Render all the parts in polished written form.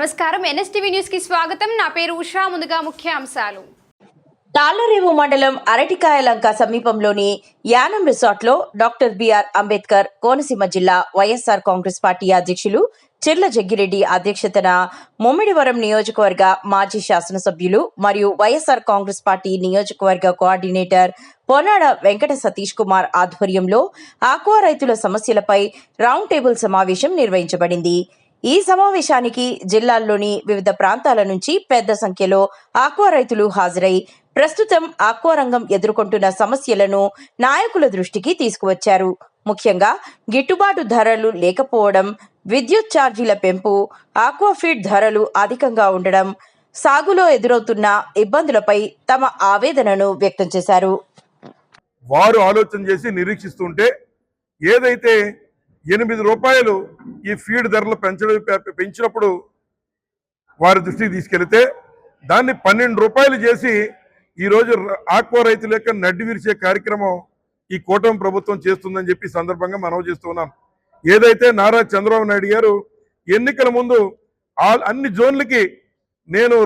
నమస్కారం NSTV news కి స్వాగతం. నా పేరు ఉషా. ముందుగా ముఖ్య అంశాలు. తాళ్లరేవు మండలం అరటికాయలంక సమీపంలోని యానం రిసార్ట్లో డాక్టర్ బిఆర్ అంబేద్కర్ కోనసీమ జిల్లా వైఎస్ఆర్ కాంగ్రెస్ పార్టీ అధ్యక్షులు చిర్ల జగ్గిరెడ్డి అధ్యక్షతన ముమ్మిడివరం నియోజకవర్గ మాజీ శాసనసభ్యులు మరియు వైఎస్ఆర్ కాంగ్రెస్ పార్టీ నియోజకవర్గ కోఆర్డినేటర్ పొన్నాడ వెంకట సతీష్ కుమార్ ఆధ్వర్యంలో ఆక్వా రైతుల సమస్యలపై రౌండ్ టేబుల్ సమావేశం నిర్వహించబడింది. ఈ సమావేశానికి జిల్లాల్లోని వివిధ ప్రాంతాల నుంచి పెద్ద సంఖ్యలో ఆక్వా రైతులు హాజరై ప్రస్తుతం ఆక్వా రంగం ఎదుర్కొంటున్న సమస్యలను నాయకుల దృష్టికి తీసుకువచ్చారు. ముఖ్యంగా గిట్టుబాటు ధరలు లేకపోవడం, విద్యుత్ ఛార్జీల పెంపు, ఆక్వా ఫీడ్ ధరలు అధికంగా ఉండడం, సాగులో ఎదురవుతున్న ఇబ్బందులపై తమ ఆవేదనను వ్యక్తం చేశారు. వారు ఆలోచన చేసి నిరీక్షిస్తుంటే ఏదైతే 8 రూపాయలు ఈ ఫీడ్ ధరలు పెంచినప్పుడు వారి దృష్టికి తీసుకెళ్తే దాన్ని 12 రూపాయలు చేసి ఈరోజు ఆక్వా రైతుల యొక్క నడ్డి విరిచే కార్యక్రమం ఈ కూటమి ప్రభుత్వం చేస్తుందని చెప్పి సందర్భంగా మనవి చేస్తున్నాం. ఏదైతే నారా చంద్రబాబు నాయుడు గారు ఎన్నికల ముందు అన్ని జోన్లకి నేను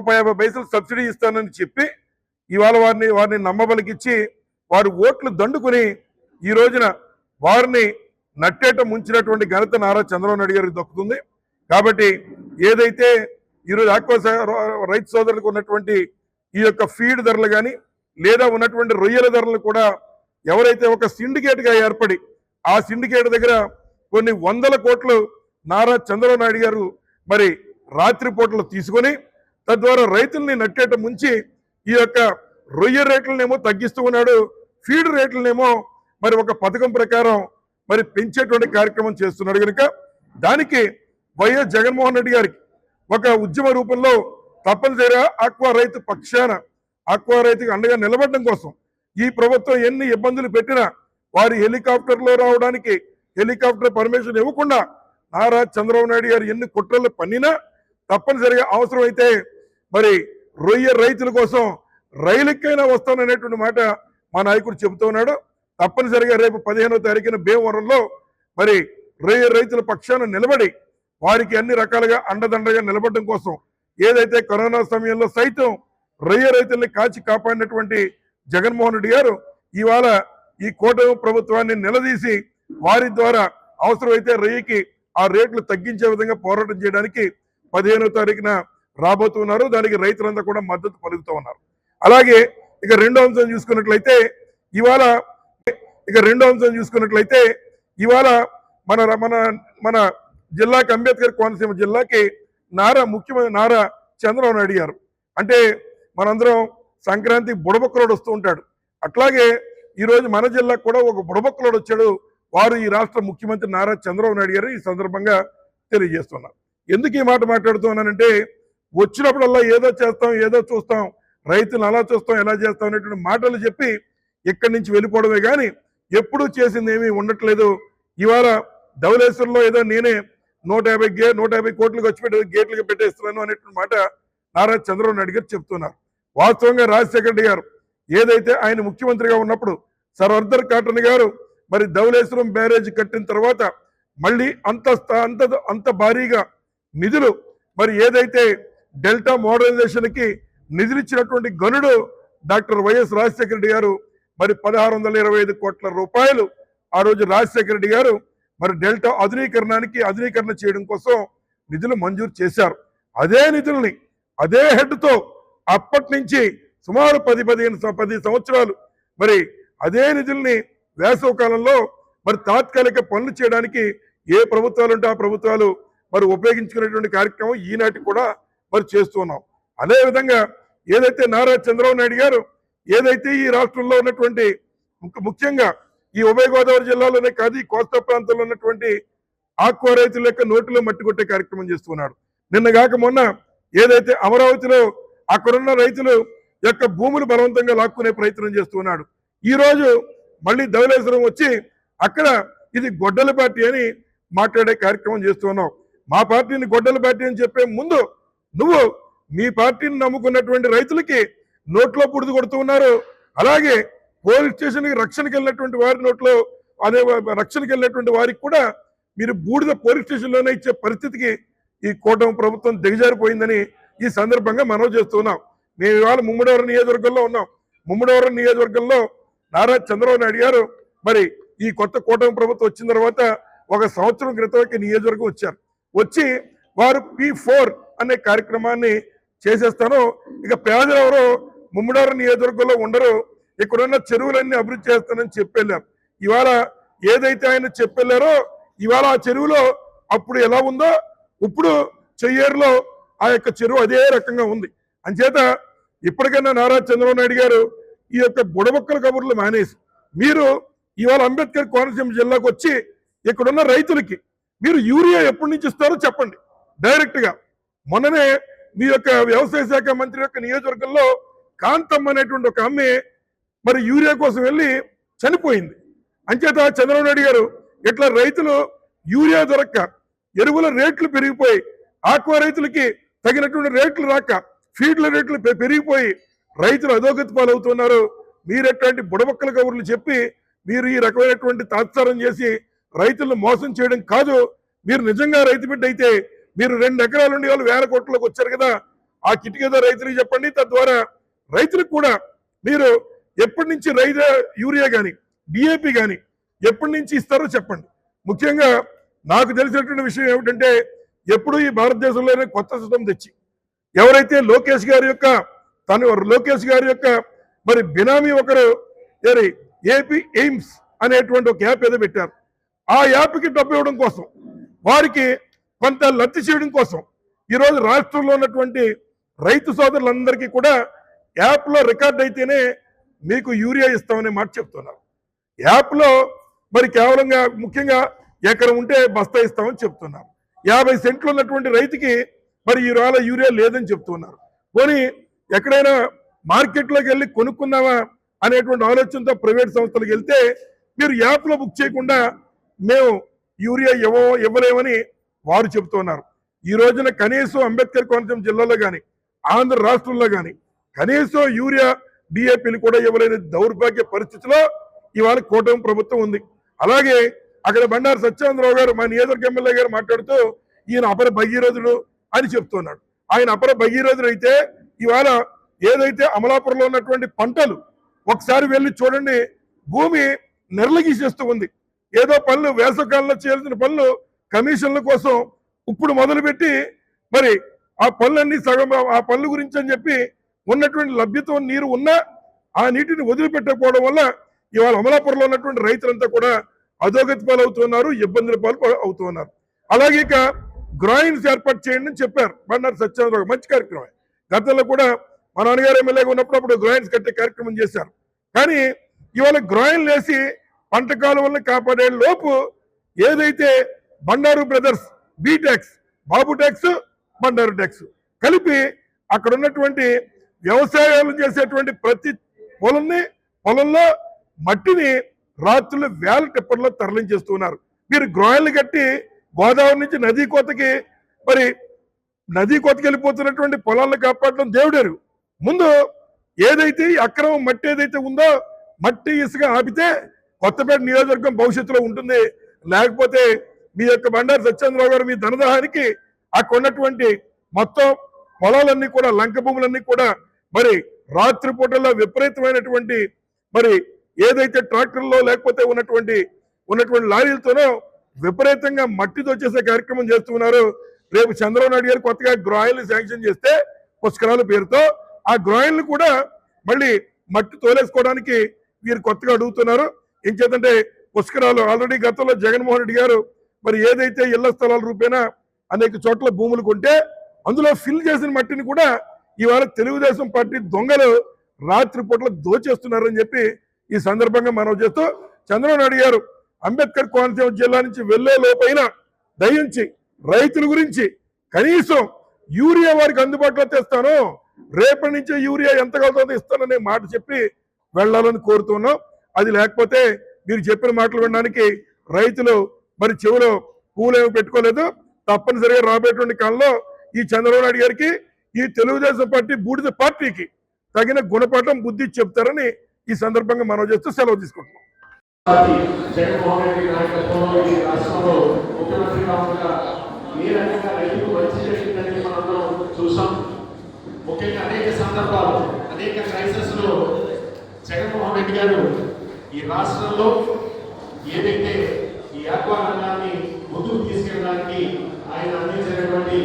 ₹50 సబ్సిడీ ఇస్తానని చెప్పి ఇవాళ వారిని నమ్మబలికిచ్చి వారి ఓట్లు దండుకుని ఈ రోజున వారిని నట్టేట ముంచినటువంటి ఘనత నారా చంద్రబాబు నాయుడు గారికి దక్కుతుంది. కాబట్టి ఏదైతే ఈరోజు ఆక్వా రైతు సోదరులకు ఉన్నటువంటి ఈ యొక్క ఫీడ్ ధరలు కానీ లేదా ఉన్నటువంటి రొయ్యల ధరలు కూడా ఎవరైతే ఒక సిండికేట్గా ఏర్పడి ఆ సిండికేట్ దగ్గర కొన్ని 100 కోట్లు నారా చంద్రబాబు నాయుడు గారు మరి రాత్రిపూటలు తీసుకొని తద్వారా రైతుల్ని నట్టేట ముంచి ఈ యొక్క రొయ్య రేట్లనేమో తగ్గిస్తూ ఉన్నాడు, ఫీడ్ రేట్లనేమో మరి ఒక పథకం ప్రకారం మరి పెంచేటువంటి కార్యక్రమం చేస్తున్నాడు. కనుక దానికి వైఎస్ జగన్మోహన్ రెడ్డి గారికి ఒక ఉద్యమ రూపంలో తప్పనిసరిగా ఆక్వా రైతు పక్షాన ఆక్వా రైతుకి అండగా నిలబడడం కోసం ఈ ప్రభుత్వం ఎన్ని ఇబ్బందులు పెట్టినా వారి హెలికాప్టర్లో రావడానికి హెలికాప్టర్ పర్మిషన్ ఇవ్వకుండా నారా చంద్రబాబు నాయుడు గారు ఎన్ని కుట్రలు పన్నినా తప్పనిసరిగా అవసరమైతే మరి రొయ్య రైతుల కోసం రైలుకైనా వస్తాననేటువంటి మాట మా నాయకుడు చెబుతూ ఉన్నాడు. తప్పనిసరిగా రేపు 15వ తారీఖున భీమవరంలో మరి రొయ్య రైతుల పక్షాన నిలబడి వారికి అన్ని రకాలుగా అండదండగా నిలబడడం కోసం ఏదైతే కరోనా సమయంలో సైతం రొయ్య రైతుల్ని కాచి కాపాడినటువంటి జగన్మోహన్ రెడ్డి గారు ఇవాళ ఈ కూటమి ప్రభుత్వాన్ని నిలదీసి వారి ద్వారా అవసరమైతే రొయ్యకి ఆ రేట్లు తగ్గించే విధంగా పోరాటం చేయడానికి 15వ తారీఖున రాబోతున్నారు. దానికి రైతులంతా కూడా మద్దతు పలుకుతూ ఉన్నారు. అలాగే ఇక రెండో అంశం చూసుకున్నట్లయితే ఇవాళ మన మన మన జిల్లాకి అంబేద్కర్ కోనసీమ జిల్లాకి ముఖ్యమంత్రి నారా చంద్రబాబు నాయుడు గారు అంటే మనందరం సంక్రాంతి బుడబొక్కలోడు వస్తూ ఉంటాడు. అట్లాగే ఈరోజు మన జిల్లాకు కూడా ఒక బుడబొక్కలోడు వచ్చాడు. వారు ఈ రాష్ట్ర ముఖ్యమంత్రి నారా చంద్రబాబు నాయుడు గారు ఈ సందర్భంగా తెలియజేస్తున్నారు. ఎందుకు ఈ మాట మాట్లాడుతున్నానంటే వచ్చినప్పుడల్లా ఏదో చేస్తాం, ఏదో చూస్తాం, రైతులు అలా చూస్తాం, ఎలా చేస్తాం అనేటువంటి మాటలు చెప్పి ఇక్కడి నుంచి వెళ్ళిపోవడమే కానీ ఎప్పుడూ చేసింది ఏమీ ఉండట్లేదు. ఇవాళ ధవళేశ్వరంలో ఏదో నేనే 150 కోట్లు ఖర్చు పెట్టి గేట్లుగా పెట్టేస్తున్నాను అనేటువంటి మాట నారా చంద్రబాబు నాయుడు గారు చెప్తున్నారు. వాస్తవంగా రాజశేఖర రెడ్డి గారు ఏదైతే ఆయన ముఖ్యమంత్రిగా ఉన్నప్పుడు సర్దార్ కాటన్ గారు మరి ధవళేశ్వరం బ్యారేజ్ కట్టిన తర్వాత మళ్ళీ అంత భారీగా నిధులు మరి ఏదైతే డెల్టా మోడర్నైజేషన్కి నిధులు ఇచ్చినటువంటి గనుడు డాక్టర్ వైఎస్ రాజశేఖర రెడ్డి గారు మరి 1625 కోట్ల రూపాయలు ఆ రోజు రాజశేఖర రెడ్డి గారు మరి డెల్టా ఆధునీకరణ చేయడం కోసం నిధులు మంజూరు చేశారు. అదే నిధుల్ని అదే హెడ్తో అప్పటి నుంచి సుమారు 10 సంవత్సరాలు మరి అదే నిధుల్ని వేసవ కాలంలో మరి తాత్కాలిక పనులు చేయడానికి ఏ ప్రభుత్వాలు ఉంటే ఆ ప్రభుత్వాలు మరి ఉపయోగించుకునేటువంటి కార్యక్రమం ఈనాటి కూడా మరి చేస్తున్నాం. అదేవిధంగా ఏదైతే నారా చంద్రబాబు నాయుడు గారు ఏదైతే ఈ రాష్ట్రంలో ఉన్నటువంటి ముఖ్యంగా ఈ ఉభయ గోదావరి జిల్లాలోనే కాదు ఈ కోస్తా ప్రాంతంలో ఉన్నటువంటి ఆక్వా రైతుల యొక్క నోటిలో మట్టి కొట్టే కార్యక్రమం చేస్తున్నాడు. నిన్నగాక మొన్న ఏదైతే అమరావతిలో అక్కడున్న రైతులు యొక్క భూములు బలవంతంగా లాక్కునే ప్రయత్నం చేస్తున్నాడు. ఈ రోజు మళ్ళీ ధవళేశ్వరం వచ్చి అక్కడ ఇది గొడ్డల పార్టీ అని మాట్లాడే కార్యక్రమం చేస్తున్నావు. మా పార్టీని గొడ్డల పార్టీ అని చెప్పే ముందు నువ్వు మీ పార్టీని నమ్ముకున్నటువంటి రైతులకి నోట్లో పుడుతు కొడుతూ ఉన్నారు. అలాగే పోలీస్ స్టేషన్కి రక్షణకి వెళ్ళినటువంటి వారి నోట్లో రక్షణకి వెళ్ళినటువంటి వారికి కూడా మీరు బూడిద పోలీస్ స్టేషన్లోనే ఇచ్చే పరిస్థితికి ఈ కూటమి ప్రభుత్వం దిగజారిపోయిందని ఈ సందర్భంగా మనవి చేస్తున్నాం. మేము ఇవాళ ముమ్మడివరం నియోజకవర్గంలో ఉన్నాం. ముమ్మడివరం నియోజకవర్గంలో నారా చంద్రబాబు నాయుడు గారు మరి ఈ కొత్త కూటమి ప్రభుత్వం వచ్చిన తర్వాత 1 సంవత్సరం క్రితం నియోజకవర్గం వచ్చారు. వచ్చి వారు P4 అనే కార్యక్రమాన్ని చేసేస్తాను, ఇక పేదలు ఎవరు ముమ్మడివరం నియోజకవర్గంలో ఉండరు, ఇక్కడున్న చెరువులన్నీ అభివృద్ధి చేస్తానని చెప్పెళ్ళారు. ఇవాళ ఏదైతే ఆయన చెప్పెళ్ళారో ఇవాళ ఆ చెరువులో అప్పుడు ఎలా ఉందో ఇప్పుడు చెయ్యేరులో ఆ యొక్క చెరువు అదే రకంగా ఉంది. అంచేత ఇప్పటికైనా నారా చంద్రబాబు నాయుడు గారు ఈ యొక్క బుడబొక్కల కబుర్లు మానేసి మీరు ఇవాళ అంబేద్కర్ కోనసీమ జిల్లాకు వచ్చి ఇక్కడున్న రైతులకి మీరు యూరియా ఎప్పటి నుంచి ఇస్తారో చెప్పండి డైరెక్ట్ గా. మొన్ననే మీ యొక్క వ్యవసాయ శాఖ మంత్రి యొక్క నియోజకవర్గంలో కాంతమ్మ అనేటువంటి ఒక అమ్మాయి మరి యూరియా కోసం వెళ్ళి చనిపోయింది. అంచేత చంద్రబాబు నాయుడు గారు ఇట్లా రైతులు యూరియా దొరక్క, ఎరువుల రేట్లు పెరిగిపోయి, ఆక్వా రైతులకి తగినటువంటి రేట్లు రాక, ఫీడ్ల రేట్లు పెరిగిపోయి రైతులు అధోగతి పాలవుతున్నారు. మీరు ఎట్లాంటి బుడబక్కల కబుర్లు చెప్పి మీరు ఈ రకమైనటువంటి తాత్సారం చేసి రైతులను మోసం చేయడం కాదు. మీరు నిజంగా రైతు బిడ్డ అయితే మీరు 2 ఎకరాల నుండి వాళ్ళు 1000 కోట్లకు వచ్చారు కదా, ఆ కిటికీతో రైతులకు చెప్పండి. తద్వారా రైతులకు కూడా మీరు ఎప్పటి నుంచి యూరియా కానీ డిఏపి కానీ ఎప్పటి నుంచి ఇస్తారో చెప్పండి. ముఖ్యంగా నాకు తెలిసినటువంటి విషయం ఏమిటంటే ఎప్పుడు ఈ భారతదేశంలోనే కొత్త సిస్టం తెచ్చి ఎవరైతే లోకేష్ గారి యొక్క మరి బినామీ ఒకరు ఏపీ ఎయిమ్స్ అనేటువంటి ఒక యాప్ ఏదో పెట్టారు. ఆ యాప్కి డబ్బు ఇవ్వడం కోసం, వారికి కొంత లబ్ధి చేయడం కోసం ఈరోజు రాష్ట్రంలో ఉన్నటువంటి రైతు సోదరులందరికీ కూడా యాప్లో రికార్డ్ అయితేనే మీకు యూరియా ఇస్తామనే మాట చెప్తున్నారు. యాప్లో మరి కేవలంగా ముఖ్యంగా ఎకరం ఉంటే బస్తా ఇస్తామని చెప్తున్నారు. 50 సెంట్లు ఉన్నటువంటి రైతుకి మరి ఈ రోజు యూరియా లేదని చెప్తున్నారు. పోనీ ఎక్కడైనా మార్కెట్లోకి వెళ్ళి కొనుక్కున్నావా అనేటువంటి ఆలోచనతో ప్రైవేట్ సంస్థలకు వెళ్తే మీరు యాప్లో బుక్ చేయకుండా మేము యూరియా ఇవ్వలేమని వారు చెబుతున్నారు. ఈ రోజున కనీసం అంబేద్కర్ కోనసీమ జిల్లాలో కానీ ఆంధ్ర రాష్ట్రంలో కానీ కనీసం యూరియా డిఏపీలు కూడా ఇవ్వలేని దౌర్భాగ్య పరిస్థితిలో ఇవాళ కూటమి ప్రభుత్వం ఉంది. అలాగే అక్కడ బండారు సత్యేంద్రరావు గారు మా నియోజకవర్గ ఎమ్మెల్యే గారు మాట్లాడుతూ ఈయన అపర భగీరథుడు అని చెప్తున్నాడు. ఆయన అపర భగీరథుడు అయితే ఇవాళ ఏదైతే అమలాపురంలో ఉన్నటువంటి పంటలు ఒకసారి వెళ్ళి చూడండి, భూమి నిర్లగీసేస్తూ ఉంది. ఏదో పనులు వేసవకాలంలో చేయాల్సిన పనులు కమిషన్ల కోసం ఇప్పుడు మొదలుపెట్టి మరి ఆ పనులన్నీ సగం ఆ పనుల గురించి అని చెప్పి ఉన్నటువంటి లభ్యత నీరు ఉన్నా ఆ నీటిని వదిలిపెట్టకపోవడం వల్ల ఇవాళ అమలాపురంలో ఉన్నటువంటి రైతులంతా కూడా అధోగతి పాలవుతున్నారు, ఇబ్బందుల పాలు అవుతున్నారు. అలాగే ఇక గ్రాయిన్స్ ఏర్పాటు చేయండి అని చెప్పారు బండారు సత్యేంద్రరావు. మంచి కార్యక్రమం. గతంలో కూడా మా నాన్నగారు ఎమ్మెల్యేగా ఉన్నప్పుడు అప్పుడు గ్రాయిన్స్ కట్టే కార్యక్రమం చేశారు. కానీ ఇవాళ గ్రాయిన్లు వేసి పంట కాలువలను కాపాడే లోపు ఏదైతే బండారు బ్రదర్స్ బి ట్యాక్స్, బాబు ట్యాక్స్, బండారు ట్యాక్స్ కలిపి అక్కడ ఉన్నటువంటి వ్యవసాయాలు చేసేటువంటి ప్రతి పొలంలో మట్టిని రాత్రులు 1000 టిప్పర్లో తరలించేస్తున్నారు. మీరు గ్రాయిన్లు కట్టి గోదావరి నుంచి నదీ కోతకి వెళ్ళిపోతున్నటువంటి పొలాలను కాపాడడం దేవుడేరు. ముందు ఏదైతే అక్రమం మట్టి ఏదైతే ఉందో మట్టి ఇసుక ఆపితే కొత్తపేట నియోజకవర్గం భవిష్యత్తులో ఉంటుంది. లేకపోతే మీ యొక్క బండారు సత్యేంద్రరావు గారు మీ ధనదాహానికి అక్కడ ఉన్నటువంటి మొత్తం పొలాలన్నీ కూడా లంక భూములన్నీ కూడా మరి రాత్రి పూటల్లో విపరీతమైనటువంటి మరి ఏదైతే ట్రాక్టర్లో లేకపోతే ఉన్నటువంటి లారీలతోనో విపరీతంగా మట్టితో చేసే కార్యక్రమం చేస్తున్నారు. రేపు చంద్రబాబు నాయుడు గారు కొత్తగా గ్రాయిల్ని శాంక్షన్ చేస్తే పుష్కరాల పేరుతో ఆ గ్రాయిల్ని కూడా మళ్ళీ మట్టి తోలేసుకోవడానికి వీరు కొత్తగా అడుగుతున్నారు. ఏం చేద్దంటే పుష్కరాలు ఆల్రెడీ గతంలో జగన్మోహన్ రెడ్డి గారు మరి ఏదైతే ఇళ్ల స్థలాల రూపేణా అనేక చోట్ల భూములు కొంటే అందులో ఫిల్ చేసిన మట్టిని కూడా ఇవాళ తెలుగుదేశం పార్టీ దొంగలు రాత్రి పూటలు దోచేస్తున్నారని చెప్పి ఈ సందర్భంగా మనం చేస్తూ చంద్రబాబు నాయుడు గారు అంబేద్కర్ కోనసీమ జిల్లా నుంచి వెళ్లే లోపైన దయించి రైతుల గురించి కనీసం యూరియా వారికి అందుబాటులో తెస్తాను, రేపటి నుంచే యూరియా ఎంత కలుగుతుందో ఇస్తాననే మాట చెప్పి వెళ్ళాలని కోరుతున్నాం. అది లేకపోతే మీరు చెప్పిన మాటలు వినడానికి రైతులు మరి చెవిలో పూలేమి పెట్టుకోలేదు. తప్పనిసరిగా రాబోయేటువంటి కాలంలో ఈ చంద్రబాబు నాయుడు గారికి ఈ తెలుగుదేశం పార్టీ బూడిద పార్టీకి తగిన గుణపాఠం బుద్ధి చెప్తారని ఈ సందర్భంగా మనం చేస్తూ సెలవు తీసుకుంటున్నాం. జగన్మోహన్ రెడ్డి నాయకత్వంలో ఈ రాష్ట్రంలో ముఖ్యమంత్రిగా ఉండగా ఏ రకంగా రైతుకు మంచి జరిగిందని మనం చూసాం. ముఖ్యంగా అనేక సందర్భాలు, అనేక క్రైసిస్లో జగన్మోహన్ రెడ్డి గారు ఈ రాష్ట్రంలో ఏదైతే ఈ ఆక్వా రంగాన్ని ముందుకు తీసుకెళ్ళడానికి ఆయన అందించినటువంటి